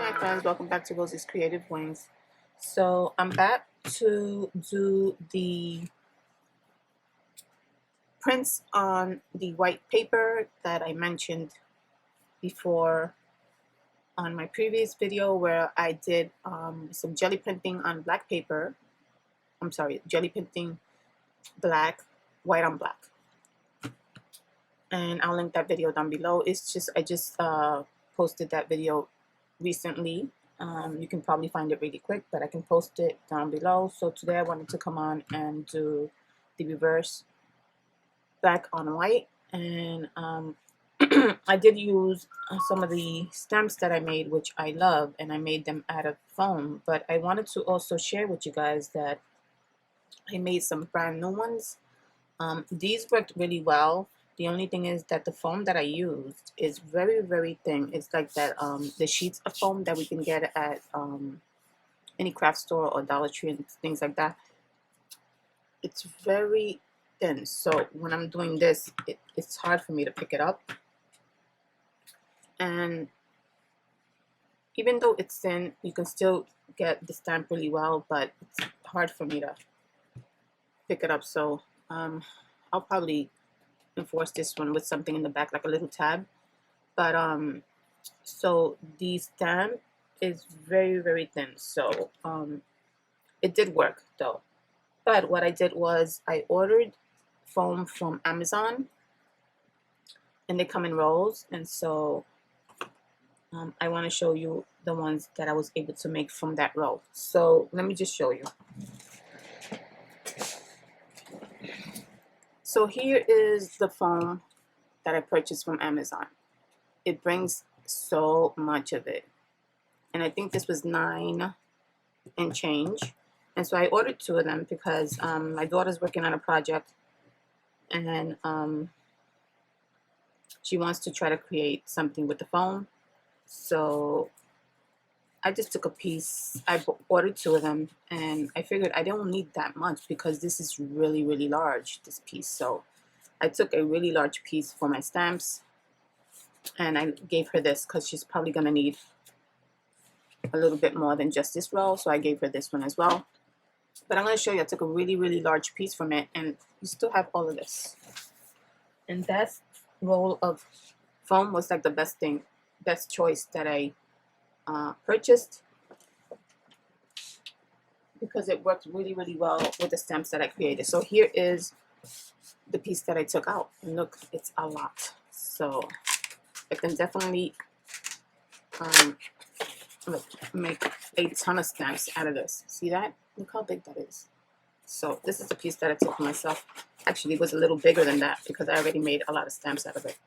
my friends, welcome back to Rosie's Creative Wings. So I'm back to do the prints on the white paper that I mentioned before on my previous video where I did some jelly printing on black paper. I'm sorry, jelly printing black, white on black. And I'll link that video down below. I just posted that video recently. You can probably find it really quick, but I can post it down below. So today I wanted to come on and do the reverse black on white, and I did use some of the stamps that I made, which I love, and I made them out of foam, but I wanted to also share with you guys that I made some brand new ones. These worked really well. The only thing is that the foam that I used is very, very thin. It's like that the sheets of foam that we can get at any craft store or Dollar Tree and things like that. It's very thin. So when I'm doing this, it's hard for me to pick it up. And even though it's thin, you can still get the stamp really well, but it's hard for me to pick it up. So I'll probably enforce this one with something in the back, like a little tab. But so the stamp is very, very thin. So it did work though. But what I did was I ordered foam from Amazon, and they come in rolls. And so I want to show you the ones that I was able to make from that roll. So let me just show you. So here is the foam that I purchased from Amazon. It brings so much of it. And I think this was $9 and change. And so I ordered 2 of them because my daughter's working on a project, and she wants to try to create something with the foam. So I just took a piece. I ordered 2 of them, and I figured I don't need that much because this is really, really large, this piece. So I took a really large piece for my stamps, and I gave her this because she's probably going to need a little bit more than just this roll. So I gave her this one as well. But I'm going to show you, I took a really, really large piece from it, and you still have all of this. And that roll of foam was like the best choice that I purchased, because it worked really, really well with the stamps that I created. So here is the piece that I took out, and look, it's a lot. So I can definitely make a ton of stamps out of this. See that? Look how big that is. So this is the piece that I took for myself. Actually, it was a little bigger than that because I already made a lot of stamps out of it.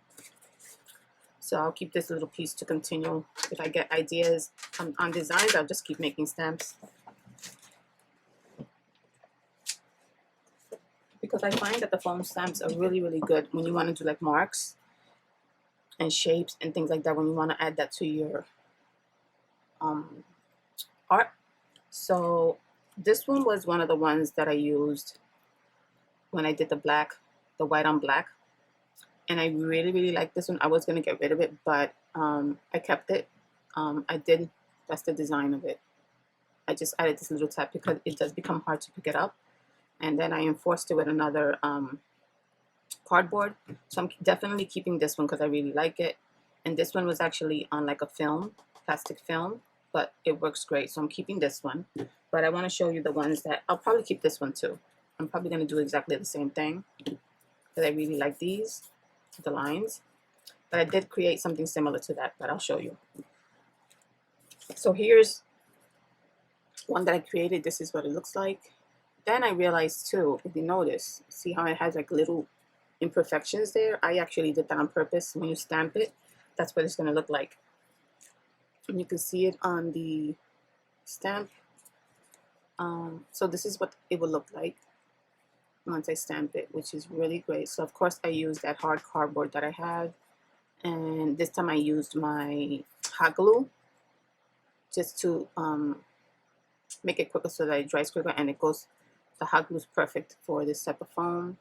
So I'll keep this little piece to continue. If I get ideas on designs, I'll just keep making stamps. Because I find that the foam stamps are really, really good when you want to do like marks and shapes and things like that, when you want to add that to your art. So this one was one of the ones that I used when I did the white on black. And I really, really like this one. I was going to get rid of it, but I kept it. That's the design of it. I just added this little tab because it does become hard to pick it up. And then I enforced it with another cardboard. So I'm definitely keeping this one because I really like it. And this one was actually on like a film, plastic film, but it works great. So I'm keeping this one. But I want to show you the ones that I'll probably keep this one too. I'm probably going to do exactly the same thing because I really like these, the lines. But I did create something similar to that, but I'll show you. So here's one that I created. This is what it looks like. Then I realized too, if you notice, see how it has like little imperfections there? I actually did that on purpose. When you stamp it, that's what it's going to look like. And you can see it on the stamp. So this is what it will look like once I stamp it, which is really great. So of course I used that hard cardboard that I had, and this time I used my hot glue just to make it quicker so that it dries quicker, and the hot glue is perfect for this type of foam.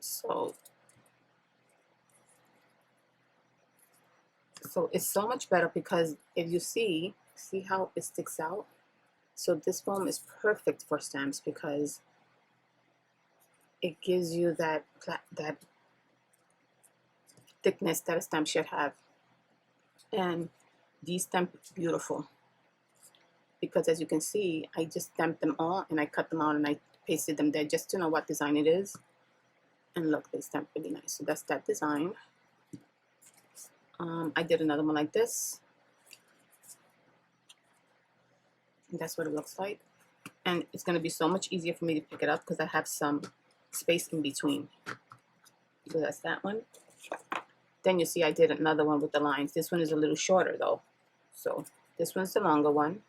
So So it's so much better because if you see how it sticks out. So this foam is perfect for stamps because it gives you that thickness that a stamp should have. And these stamp beautiful because as you can see, I just stamped them all and I cut them out and I pasted them there just to know what design it is. And look, they stamp really nice. So that's that design. I did another one like this. And that's what it looks like. And it's going to be so much easier for me to pick it up because I have some space in between. So that's that one. Then you see I did another one with the lines. This one is a little shorter though. So this one's the longer one.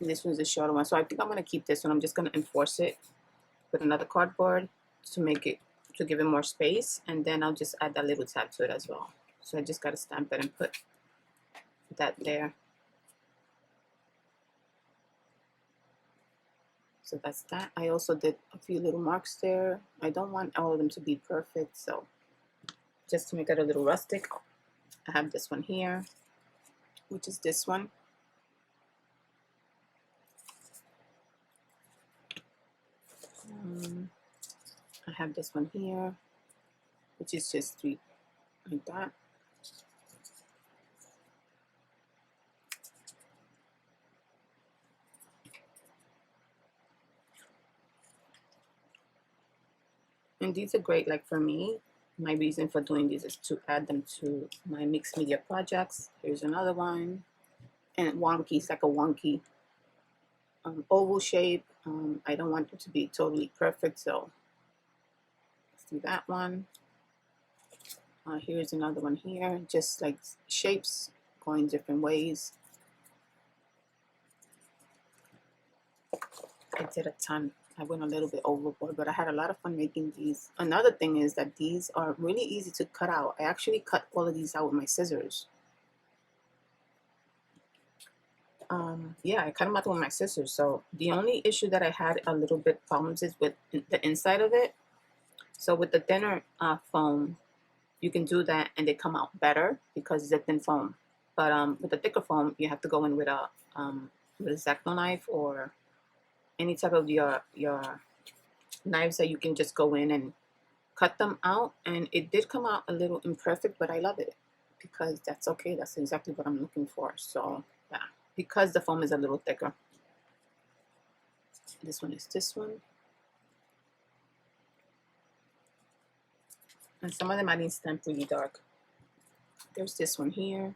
And this one's the shorter one. So I think I'm going to keep this one. I'm just going to enforce it with another cardboard to make it, to give it more space. And then I'll just add that little tab to it as well. So I just got to stamp it and put that there. So that's that. I also did a few little marks there. I don't want all of them to be perfect. So just to make it a little rustic, I have this one here, which is this one. I have this one here, which is just 3 like that. And these are great, like for me, my reason for doing these is to add them to my mixed media projects. Here's another one. And wonky, it's like a wonky oval shape. I don't want it to be totally perfect, so let's do that one. Here's another one here, just like shapes going different ways. I did a ton. I went a little bit overboard, but I had a lot of fun making these. Another thing is that these are really easy to cut out. I actually cut all of these out with my scissors. Yeah, I cut them out with my scissors. So the only issue that I had a little bit problems is with the inside of it. So with the thinner foam, you can do that and they come out better because it's a thin foam. But with the thicker foam, you have to go in with a X-Acto knife or any type of your knives that you can just go in and cut them out. And it did come out a little imperfect, but I love it because that's okay. That's exactly what I'm looking for. So yeah, because the foam is a little thicker. This one is this one. And some of them I didn't stamp really dark. There's this one here.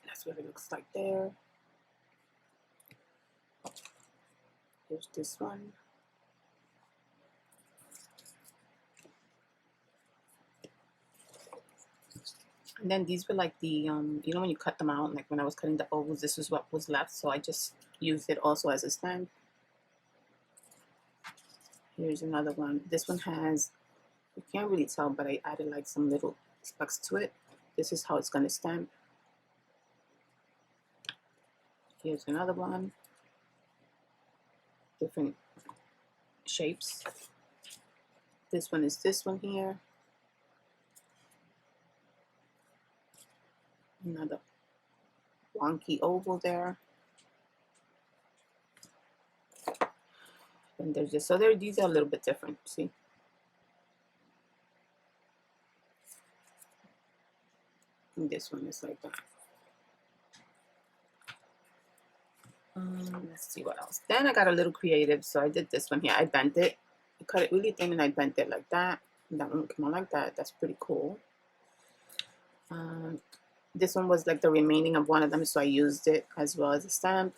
That's what it looks like there. There's this one. And then these were like the, you know when you cut them out, like when I was cutting the ovals, this is what was left. So I just used it also as a stamp. Here's another one. This one has, you can't really tell, but I added like some little specks to it. This is how it's going to stamp. Here's another one. Different shapes. This one is this one here. Another wonky oval there. And there's just, so there, these are a little bit different, see? And this one is like that. Let's see what else. Then I got a little creative, so I did this one here. I bent it. I cut it really thin and I bent it like that. And that one came out like that. That's pretty cool. This one was like the remaining of one of them, so I used it as well as a stamp.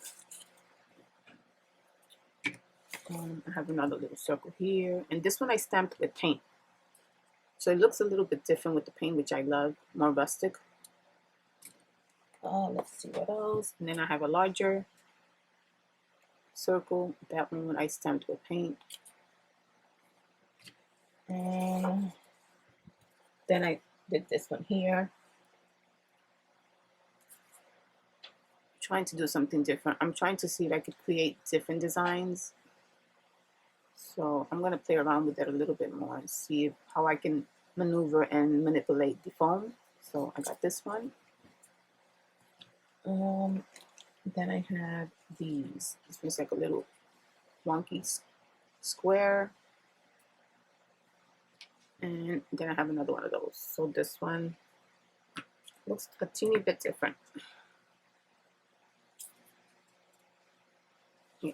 I have another little circle here. And this one I stamped with paint. So it looks a little bit different with the paint, which I love, more rustic. Let's see what else. And then I have a larger circle. That one I stamped with paint. And then I did this one here. Trying to do something different. I'm trying to see if I could create different designs. So I'm going to play around with it a little bit more and see how I can maneuver and manipulate the foam. So I got this one. Then I have these. This one's like a little wonky square. And then I have another one of those. So this one looks a teeny bit different. Yeah.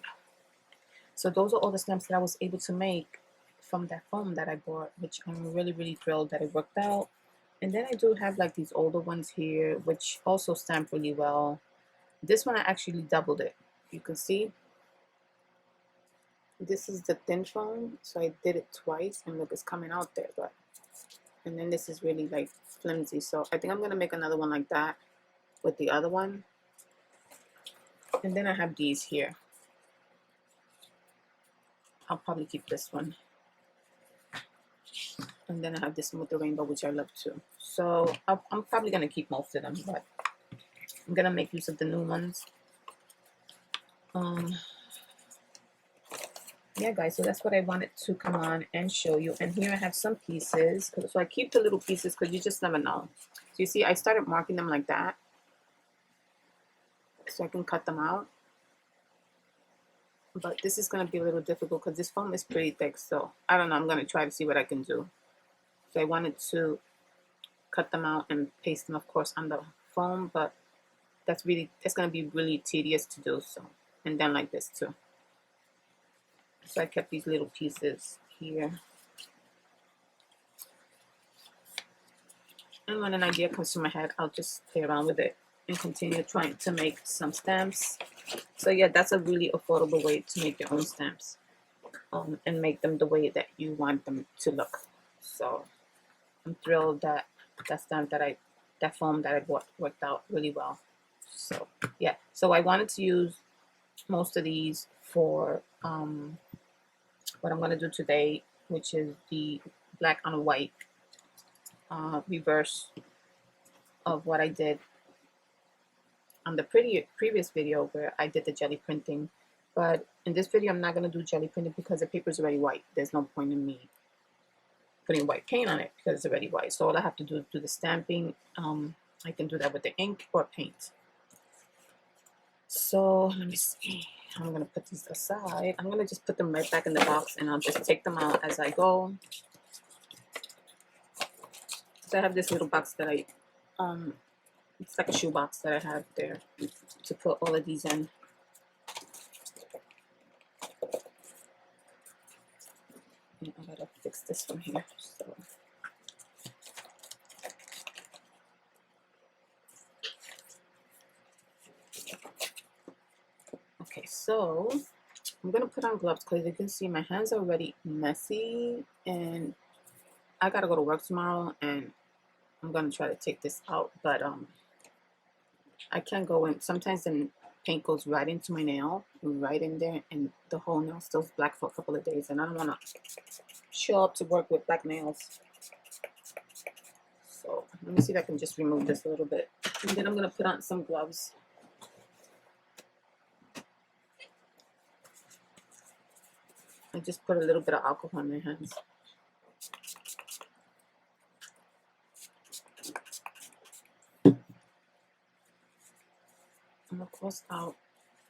So those are all the stamps that I was able to make from that foam that I bought, which I'm really, really thrilled that it worked out. And then I do have like these older ones here, which also stamp really well. This one I actually doubled it. You can see this is the thin foam, so I did it twice, and look, it's coming out there. But and then this is really like flimsy, so I think I'm gonna make another one like that with the other one. And then I have these here. I'll probably keep this one. And then I have this one with the rainbow, which I love too. So I'm probably gonna keep most of them, but I'm gonna make use of the new ones. Yeah, guys, so that's what I wanted to come on and show you. And here I have some pieces. So I keep the little pieces because you just never know. So you see, I started marking them like that so I can cut them out. But this is going to be a little difficult because this foam is pretty thick. So I don't know. I'm going to try to see what I can do. So I wanted to cut them out and paste them, of course, on the foam. But that's going to be really tedious to do. So, and then like this too. So I kept these little pieces here. And when an idea comes to my head, I'll just play around with it and continue trying to make some stamps. So yeah, that's a really affordable way to make your own stamps and make them the way that you want them to look. So I'm thrilled that that foam that I bought worked out really well. So yeah, so I wanted to use most of these for what I'm going to do today, which is the black on white reverse of what I did on the previous video where I did the jelly printing. But in this video, I'm not going to do jelly printing because the paper is already white. There's no point in me putting white paint on it because it's already white. So all I have to do is do the stamping. I can do that with the ink or paint. So let me see. I'm going to put these aside. I'm going to just put them right back in the box and I'll just take them out as I go. So I have this little box that it's like a shoe box that I have there to put all of these in. And I gotta fix this one here. So okay, so I'm gonna put on gloves because you can see my hands are already messy and I gotta go to work tomorrow and I'm gonna try to take this out, but I can't go in. Sometimes the paint goes right into my nail, right in there, and the whole nail still black for a couple of days, and I don't want to show up to work with black nails. So let me see if I can just remove this a little bit, and then I'm gonna put on some gloves. I just put a little bit of alcohol on my hands. And of course, I'll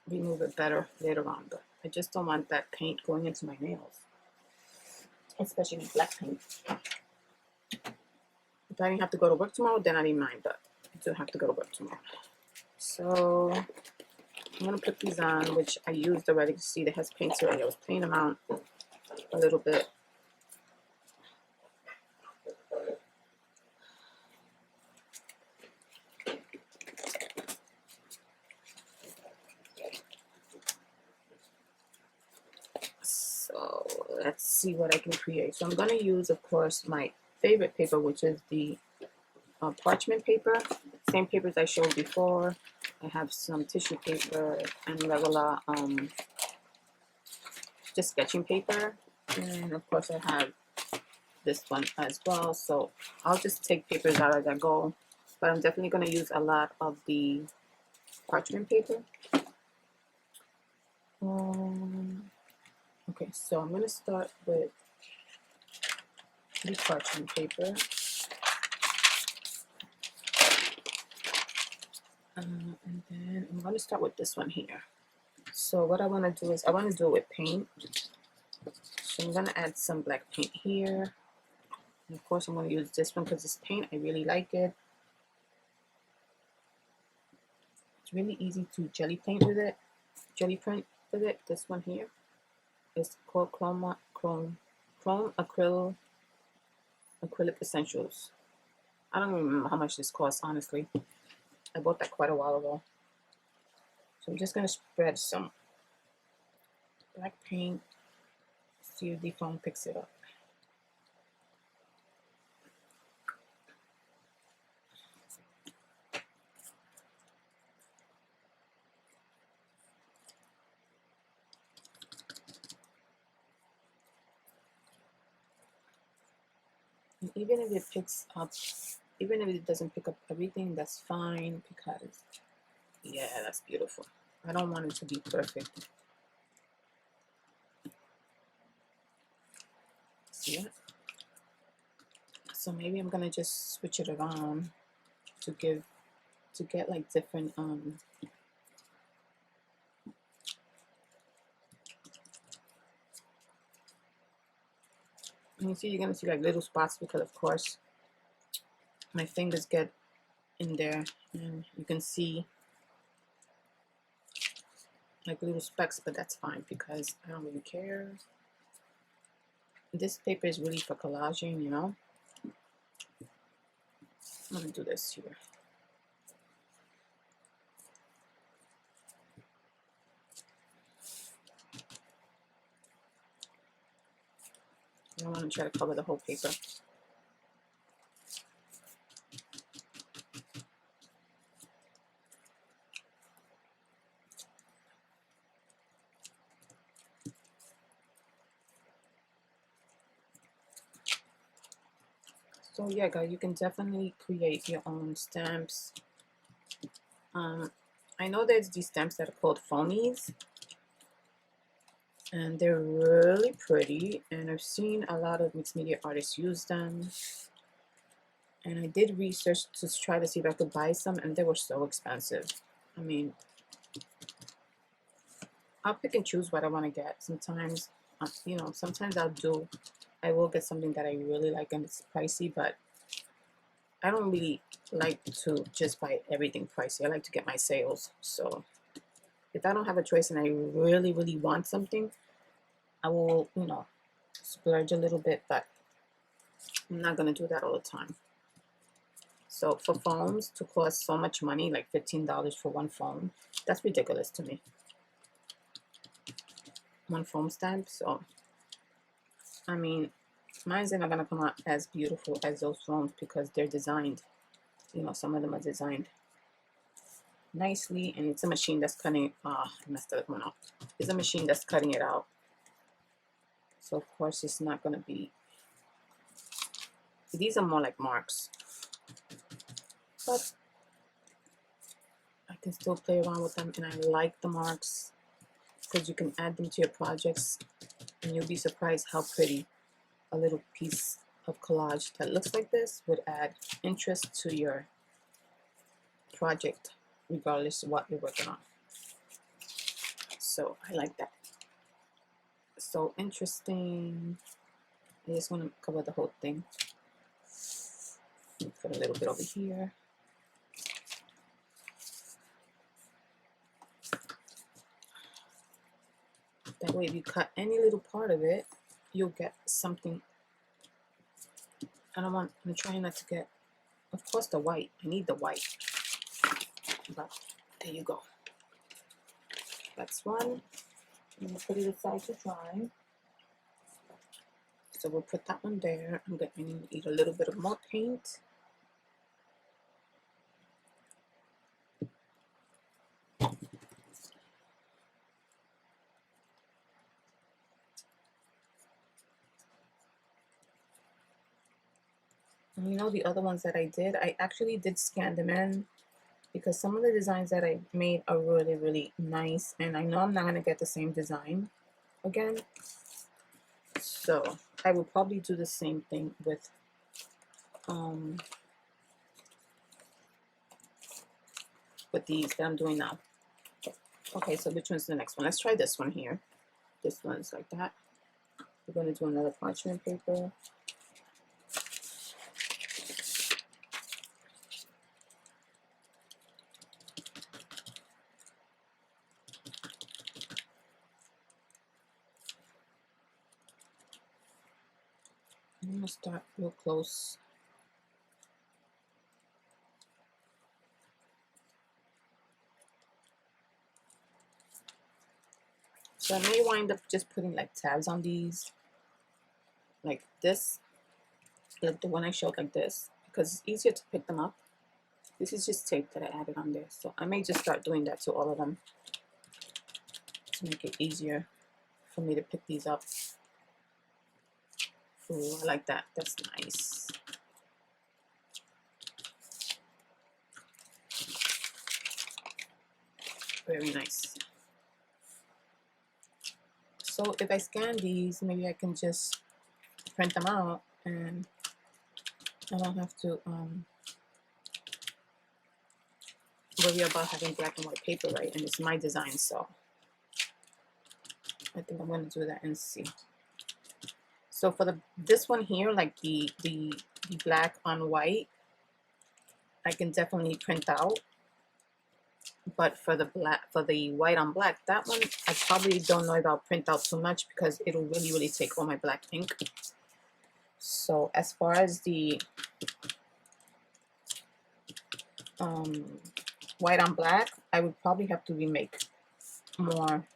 remove it better later on, but I just don't want that paint going into my nails, especially black paint. If I didn't have to go to work tomorrow, then I didn't mind, but I do have to go to work tomorrow. So I'm going to put these on, which I used already. To see that has paints already. I was playing them out a little bit. So let's see what I can create. So I'm going to use, of course, my favorite paper, which is the parchment paper. Same papers I showed before. I have some tissue paper and regular just sketching paper. And of course I have this one as well. So I'll just take papers out as I go. But I'm definitely going to use a lot of the parchment paper. Okay, so I'm going to start with the parchment paper. And then I'm going to start with this one here. So what I want to do is I want to do it with paint. So I'm going to add some black paint here. And of course I'm going to use this one because it's paint. I really like it. It's really easy to jelly print with it. This one here is called Chrome Acrylic Essentials. I don't even remember how much this costs, honestly. I bought that quite a while ago. So I'm just going to spread some black paint. See if the phone picks it up. And even if it picks up, even if it doesn't pick up everything, that's fine because, yeah, that's beautiful. I don't want it to be perfect. See it? So maybe I'm gonna just switch it around to get like different and you see, you're gonna see like little spots because of course my fingers get in there and you can see like little specks, but that's fine because I don't really care. This paper is really for collaging, you know. I'm gonna do this here. I want to try to cover the whole paper. So yeah, guys, you can definitely create your own stamps. I know there's these stamps that are called foamies, and they're really pretty, and I've seen a lot of mixed media artists use them. And I did research to try to see if I could buy some, and they were so expensive. I mean, I'll pick and choose what I want to get. Sometimes, you know, sometimes I will get something that I really like and it's pricey, but I don't really like to just buy everything pricey. I like to get my sales. So if I don't have a choice and I really, really want something, I will, you know, splurge a little bit, but I'm not going to do that all the time. So for phones to cost so much money, like $15 for one phone, that's ridiculous to me. One phone stamp. So, I mean, mine's not going to come out as beautiful as those phones because they're designed, you know, some of them are designed nicely, and it's a machine that's cutting, I messed that one up. It's a machine that's cutting it out. So of course it's not going to be, these are more like marks, but I can still play around with them, and I like the marks because you can add them to your projects and you'll be surprised how pretty a little piece of collage that looks like this would add interest to your project regardless of what you're working on. So I like that. So interesting. I just want to cover the whole thing. Put a little bit over here. That way if you cut any little part of it, you'll get something. I'm trying not to get, of course, the white. I need the white. But there you go. That's one. I'm going to put it aside to dry. So we'll put that one there. I'm going to need a little bit of more paint. And you know, the other ones that I did, I actually did scan them in because some of the designs that I made are really, really nice. And I know I'm not going to get the same design. again. So I will probably do the same thing with these that I'm doing now. Okay, so which one's the next one? Let's try this one here. This one's like that. We're going to do another parchment paper. I'm going to start real close. So I may wind up just putting like tabs on these, like this, like the one I showed like this, because it's easier to pick them up. This is just tape that I added on there. So I may just start doing that to all of them to make it easier for me to pick these up. Ooh, I like that. That's nice. Very nice. So if I scan these, maybe I can just print them out and I don't have to worry about having black and white paper, right? And it's my design, so I think I'm going to do that and see. So for this one here, like the black on white, I can definitely print out. But for the white on black, that one I probably don't know if I'll print out too much because it'll really take all my black ink. So as far as the white on black, I would probably have to remake more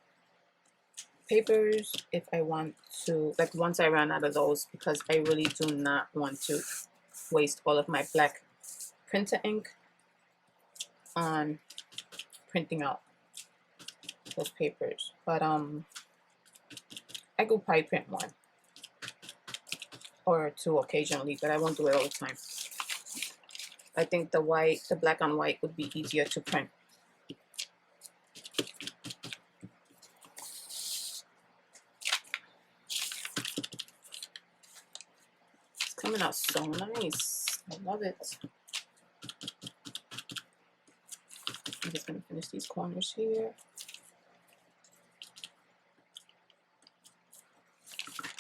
papers if I want to, like once I run out of those, because I really do not want to waste all of my black printer ink on printing out those papers. But I could probably print one or two occasionally, but I won't do it all the time. I think the black on white would be easier to print. It's coming out so nice. I love it. I'm just gonna finish these corners here.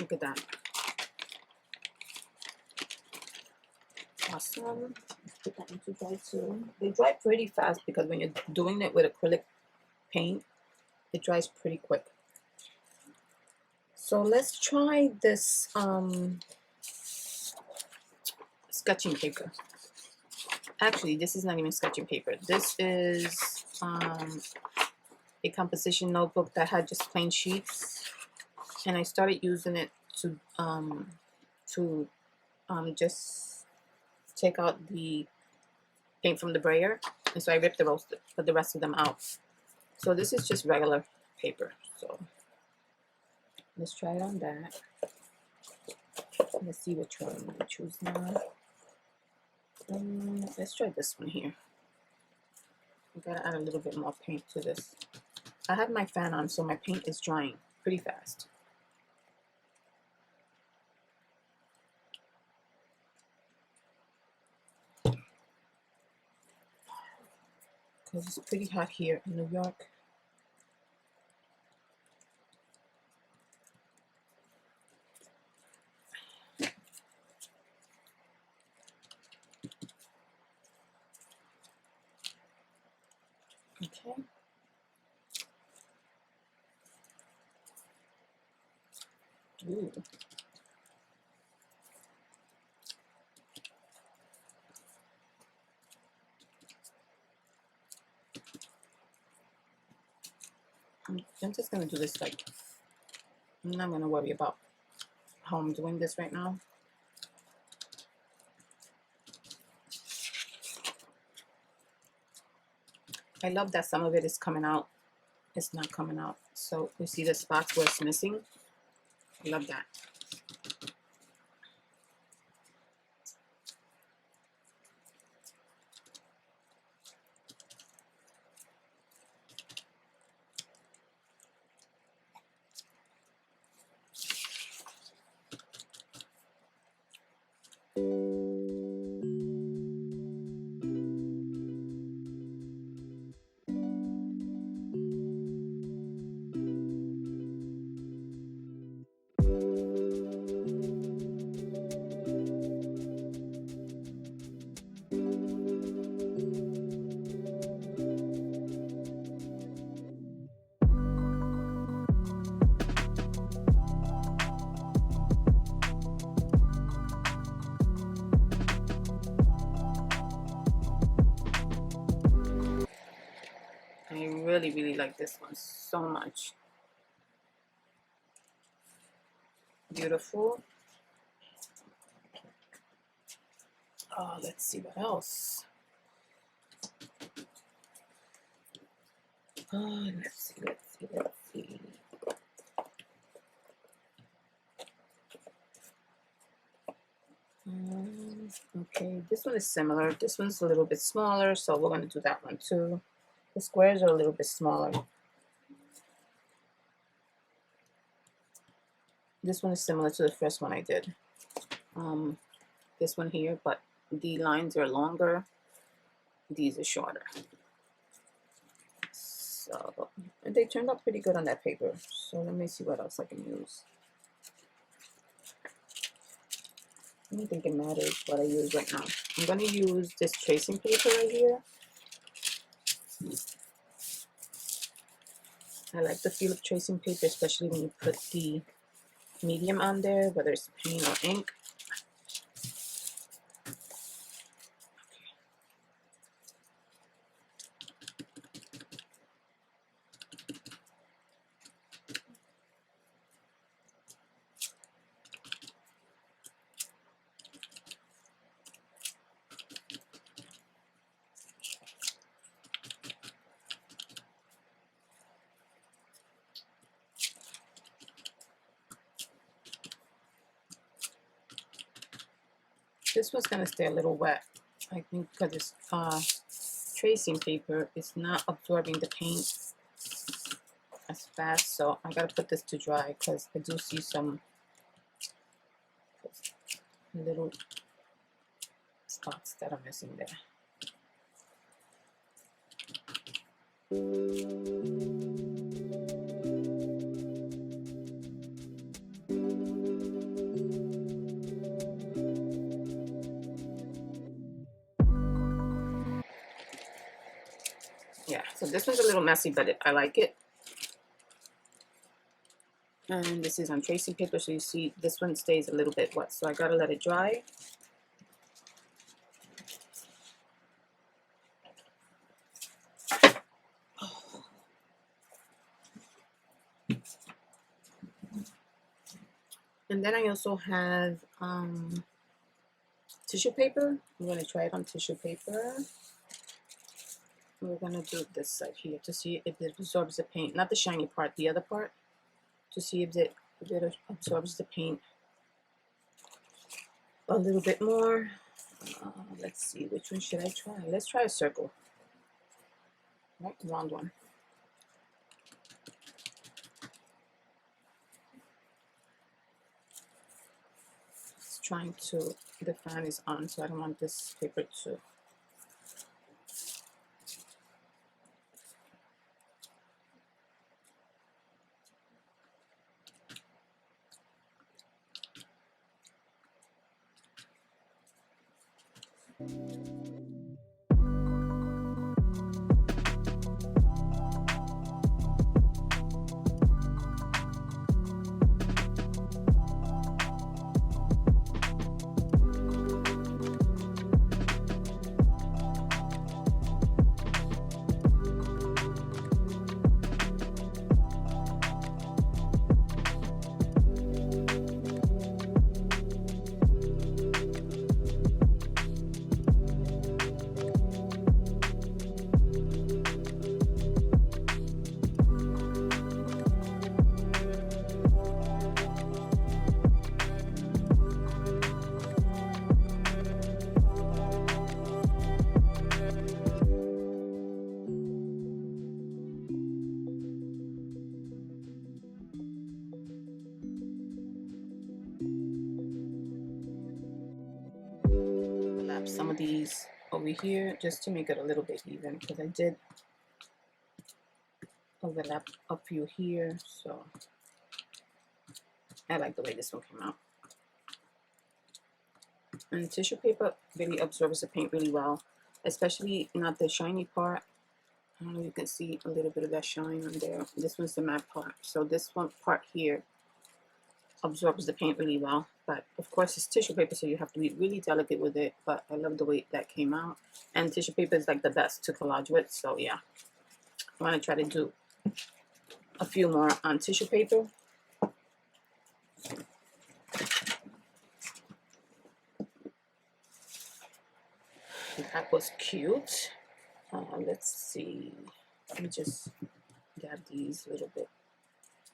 Look at that. Awesome. Put that into dry too. They dry pretty fast because when you're doing it with acrylic paint, it dries pretty quick. So let's try this sketching paper. Actually, this is not even sketching paper. This is a composition notebook that had just plain sheets, and I started using it to just take out the paint from the brayer, and so I ripped the rest of them out. So this is just regular paper. So let's try it on that. Let's see which one I'm going to choose now. Let's try this one here. We gotta add a little bit more paint to this. I have my fan on, so my paint is drying pretty fast. Because it's pretty hot here in New York. Okay. Ooh. I'm just gonna do this like, I'm not gonna worry about how I'm doing this right now. I love that some of it is coming out. It's not coming out. So you see the spots where it's missing. I love that. really, really like this one so much. Beautiful. Let's see what else. Let's see. Okay, this one is similar. This one's a little bit smaller, so we're going to do that one too. The squares are a little bit smaller. This one is similar to the first one I did. This one here, but the lines are longer. These are shorter. So they turned out pretty good on that paper. So let me see what else I can use. I don't think it matters what I use right now. I'm going to use this tracing paper right here. I like the feel of tracing paper, especially when you put the medium on there, whether it's paint or ink. This one's going to stay a little wet, I think, because it's tracing paper. It's not absorbing the paint as fast, so I got to put this to dry because I do see some little spots that are missing there. Yeah, so this one's a little messy, but I like it. And this is on tracing paper, so you see this one stays a little bit wet, so I gotta let it dry. And then I also have tissue paper. I'm gonna try it on tissue paper. We're gonna do this side here to see if it absorbs the paint, not the shiny part, the other part, to see if it absorbs the paint a little bit more. Let's see, which one should I try? Let's try a circle. Right, round one. It's trying to, the fan is on, so I don't want this paper to. Some of these over here just to make it a little bit even, because I did overlap a few here, so I like the way this one came out. And tissue paper really absorbs the paint really well, especially not the shiny part. I don't know if you can see a little bit of that shine on there. This one's the matte part, so this one part here absorbs the paint really well. But of course it's tissue paper, so you have to be really delicate with it, but I love the way that came out. And tissue paper is like the best to collage with, so yeah. I want to try to do a few more on tissue paper. That was cute. Let's see. Let me just grab these a little bit.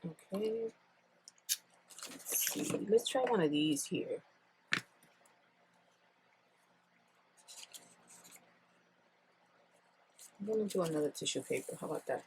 Okay. Let's see. Let's try one of these here. I'm going to do another tissue paper. How about that?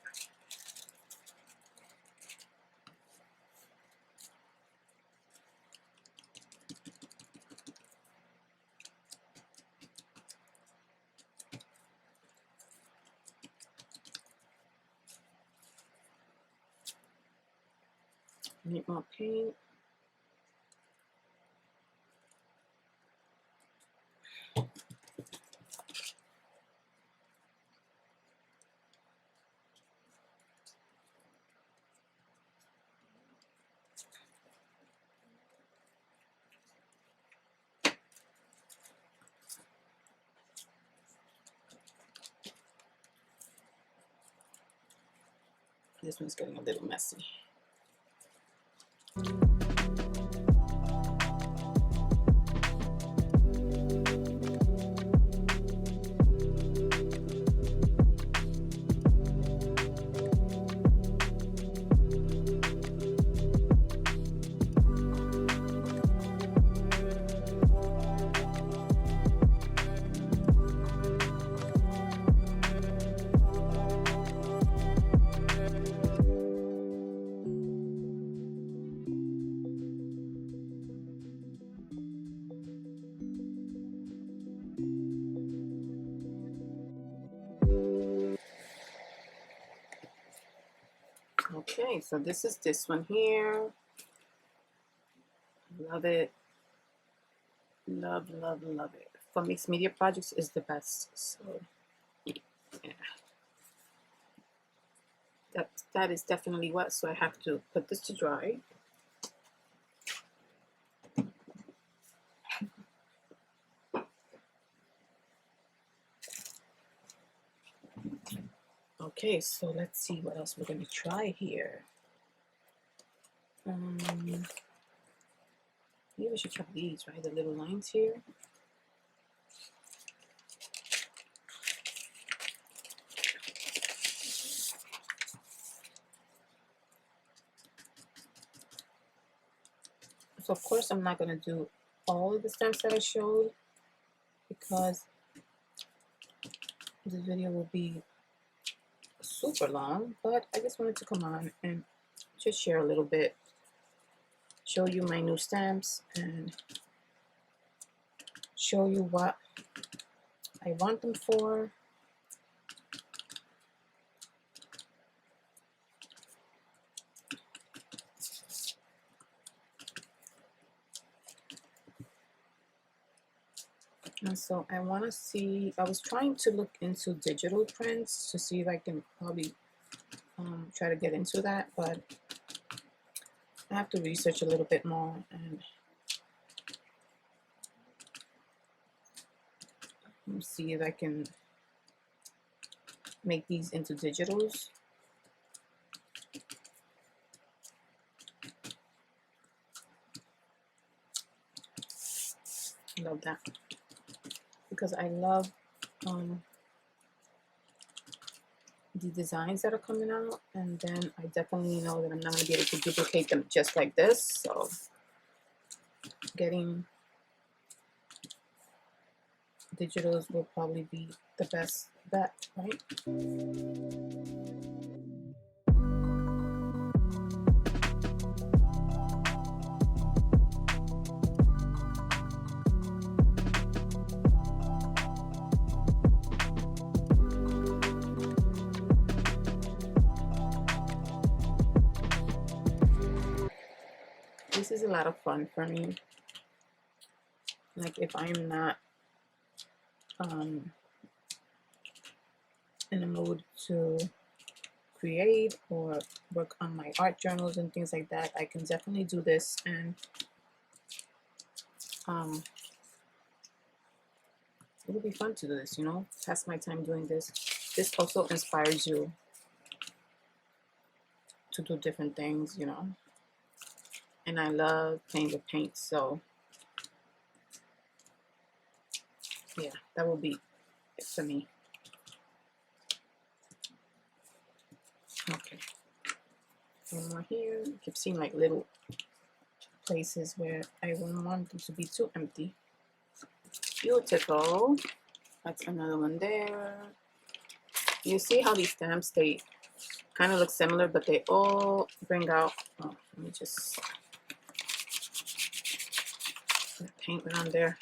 Need more paint. This one's getting a little messy. Okay, so this is this one here. Love it. Love, love, love it. For mixed media projects is the best. So yeah. That is definitely wet, so I have to put this to dry. Okay, so let's see what else we're gonna try here. Maybe we should try these, right? The little lines here. So of course I'm not gonna do all of the stamps that I showed because this video will be super long, but I just wanted to come on and just share a little bit, show you my new stamps and show you what I want them for. And so I want to see, I was trying to look into digital prints to see if I can probably try to get into that, but I have to research a little bit more and see if I can make these into digitals. Love that because I love the designs that are coming out, and then I definitely know that I'm not going to be able to duplicate them just like this, so getting digitals will probably be the best bet, right? This is a lot of fun for me. Like if I'm not in a mood to create or work on my art journals and things like that, I can definitely do this and it would be fun to do this, you know, pass my time doing this. This also inspires you to do different things, you know. And I love playing with paint, so yeah, that will be it for me. Okay, one more here. You keep seeing like little places where I wouldn't want them to be too empty. Beautiful. That's another one there. You see how these stamps, they kind of look similar, but they all bring out, oh, let me just paint around there.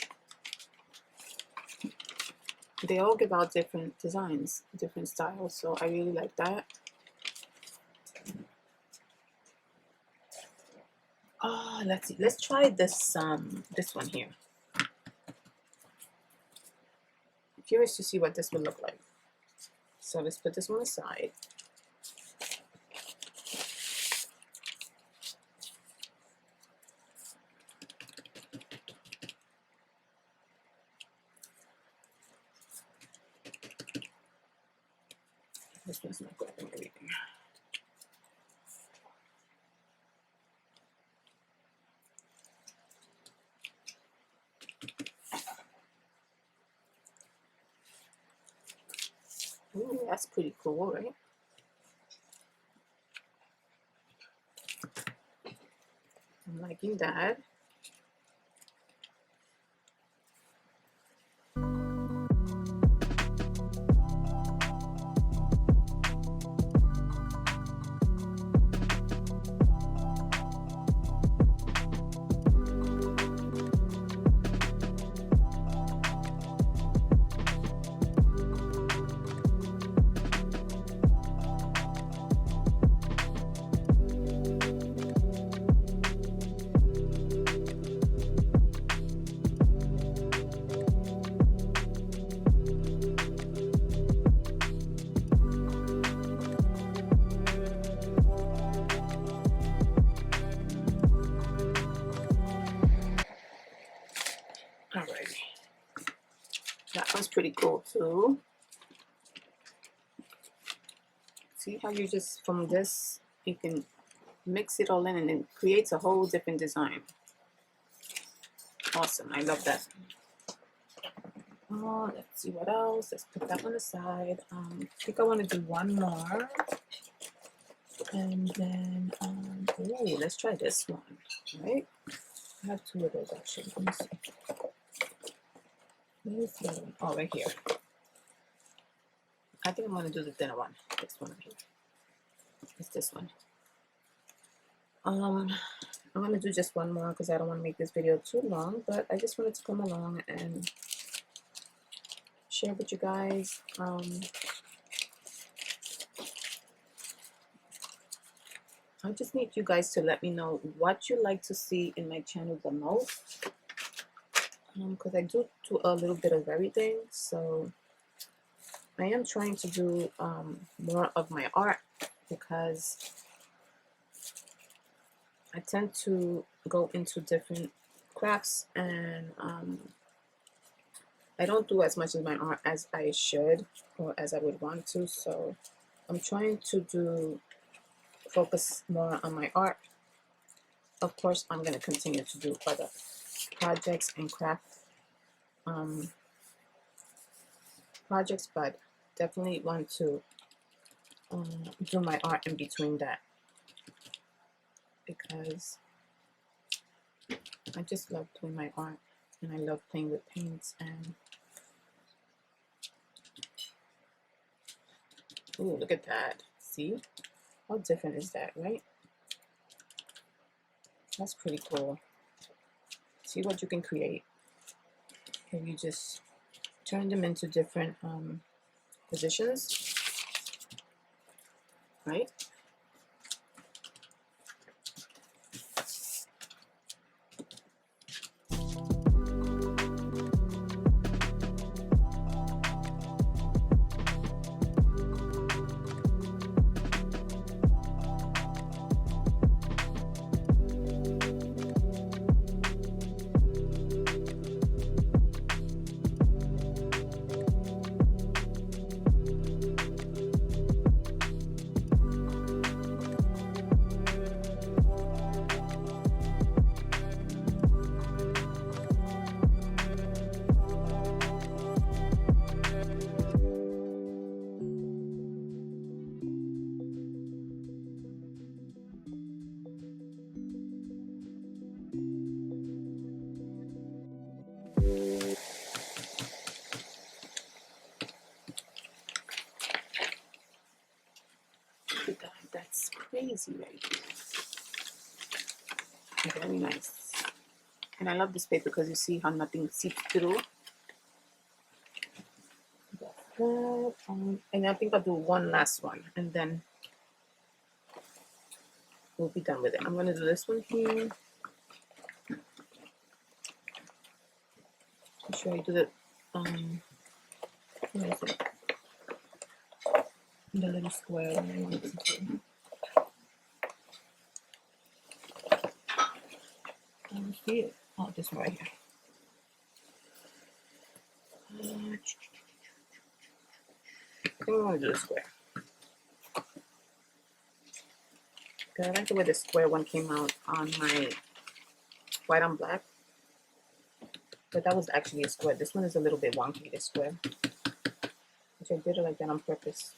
They all give out different designs, different styles, so I really like that. Oh, let's see. Let's try this one here. I'm curious to see what this would look like. So let's put this one aside. This one's not grabbing everything. Ooh, that's pretty cool, right? I'm liking that. Alrighty. That one's pretty cool too. See how you just, from this, you can mix it all in and it creates a whole different design. Awesome, I love that. Oh, let's see what else. Let's put that one aside. I think I want to do one more. And then, ooh, let's try this one, right? I have two of those actually. Let me see. Where's the other one? Oh, right here. I think I'm going to do the thinner one. This one right here. It's this one. I'm going to do just one more because I don't want to make this video too long, but I just wanted to come along and share with you guys. I just need you guys to let me know what you like to see in my channel the most. Because I do a little bit of everything, so I am trying to do more of my art because I tend to go into different crafts and I don't do as much of my art as I should or as I would want to, so I'm trying to focus more on my art. Of course, I'm going to continue to do other projects and craft projects, but definitely want to do my art in between that because I just love doing my art and I love playing with paints. And ooh, look at that. See how different is that, right? That's pretty cool. See what you can create if you just turn them into different positions, right? crazy, right? Very nice. And I love this paper because you see how nothing seeps through. And I think I'll do one last one, and then we'll be done with it. I'm going to do this one here. Make sure I do the where is it? The little square that I want to do. I don't see it. Oh, this one right here. I think I'm going to do the square. I like the way the square one came out on my white on black. But that was actually a square. This one is a little bit wonky, this square. Which I did it like that on purpose.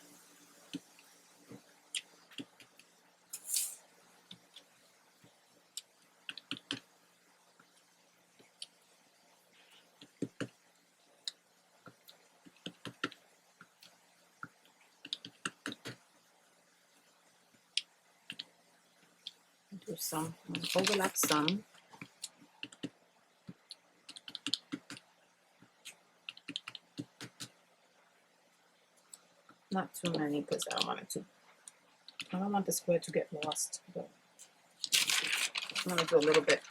Do some, overlap some. Not too many because I don't want the square to get lost, but I'm gonna do a little bit.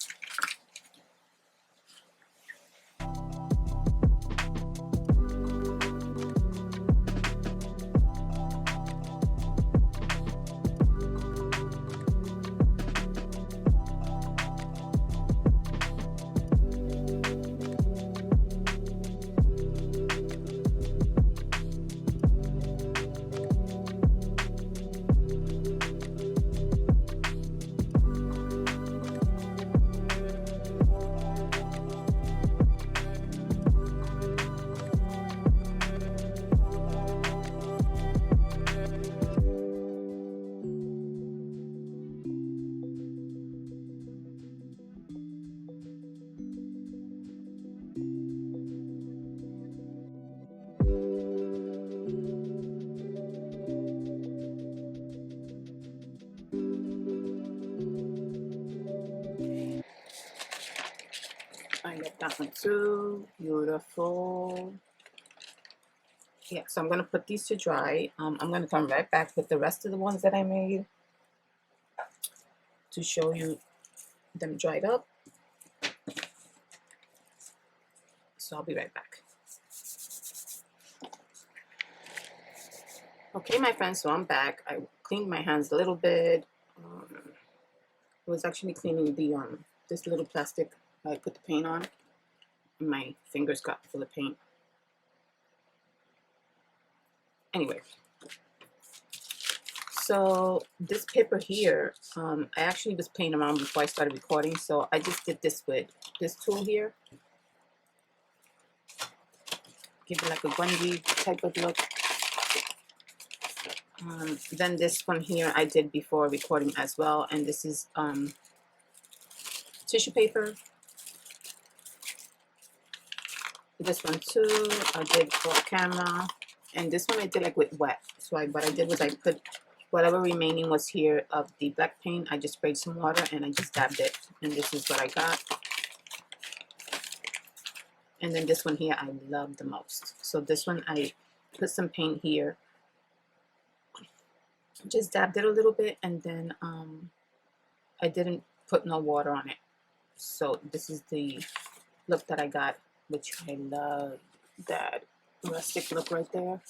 I get that one too. Beautiful. Yeah, so I'm gonna put these to dry. I'm gonna come right back with the rest of the ones that I made to show you them dried up. So I'll be right back. Okay, my friends, so I'm back. I cleaned my hands a little bit. I was actually cleaning the this little plastic I put the paint on, and my fingers got full of paint. Anyway, so this paper here, I actually was playing around before I started recording, so I just did this with this tool here. Give it like a grungy type of look. Then this one here I did before recording as well, and this is tissue paper. This one too I did for camera, and this one I did like with wet. So what I did was I put whatever remaining was here of the black paint, I just sprayed some water and I just dabbed it, and this is what I got. And then this one here I love the most. So this one I put some paint here, just dabbed it a little bit, and then I didn't put no water on it. So this is the look that I got, which I love, that rustic look right there.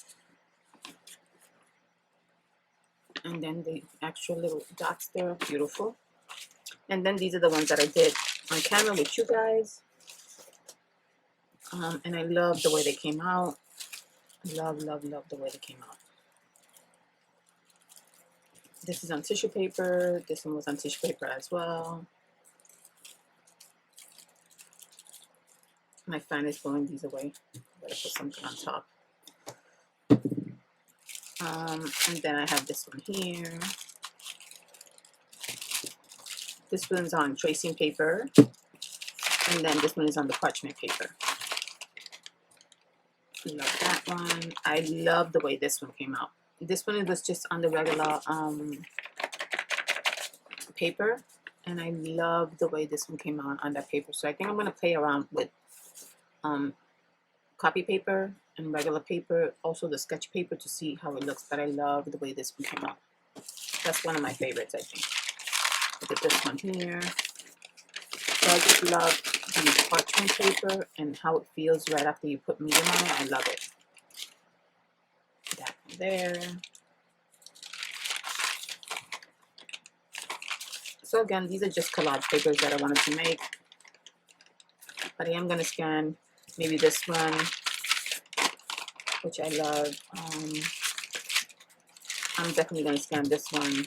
And then the actual little dots there, beautiful. And then these are the ones that I did on camera with you guys. And I love the way they came out. Love, love, love the way they came out. This is on tissue paper. This one was on tissue paper as well. My fan is blowing these away. I gotta put something on top. And then I have this one here. This one's on tracing paper. And then this one is on the parchment paper. Love that one. I love the way this one came out. This one was just on the regular paper, and I love the way this one came out on that paper. So I think I'm going to play around with copy paper and regular paper, also the sketch paper, to see how it looks. But I love the way this one came out. That's one of my favorites, I think. Look at this one here. So I just love the parchment paper and how it feels right after you put medium on it. I love it. That one there. So again, these are just collage papers that I wanted to make. But I am going to scan maybe this one, which I love. I'm definitely going to scan this one.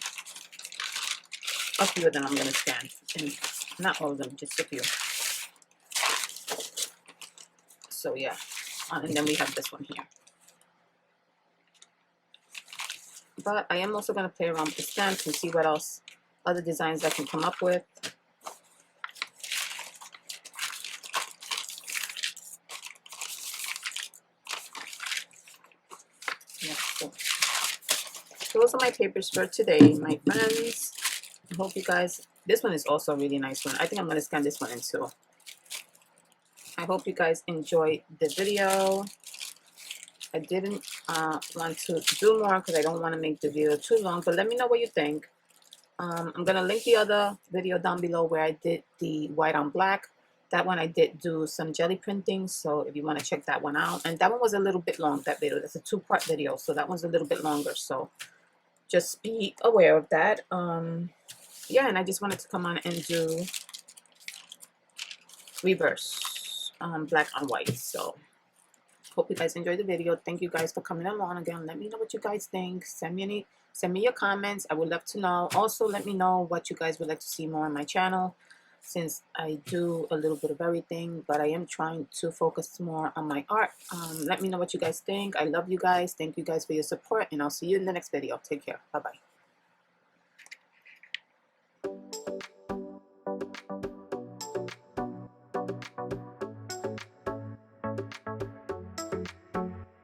A few of them I'm going to scan. And not all of them, just a few. So yeah. And then we have this one here. But I am also going to play around with the stamps and see what else, other designs I can come up with. Yeah, so those are my papers for today, my friends. I hope you guys, this one is also a really nice one. I think I'm going to scan this one in too. I hope you guys enjoyed the video. I didn't want to do more because I don't want to make the video too long, but let me know what you think. I'm going to link the other video down below where I did the white on black. That one I did do some jelly printing, so if you want to check that one out. And that one was a little bit long, that video. That's a 2-part video, so that one's a little bit longer, so just be aware of that. Yeah, and I just wanted to come on and do reverse black on white. So hope you guys enjoyed the video. Thank you guys for coming along again. Let me know what you guys think. Send me your comments. I would love to know. Also, let me know what you guys would like to see more on my channel, since I do a little bit of everything, but I am trying to focus more on my art. Let me know what you guys think. I love you guys. Thank you guys for your support, and I'll see you in the next video. Take care. Bye-bye.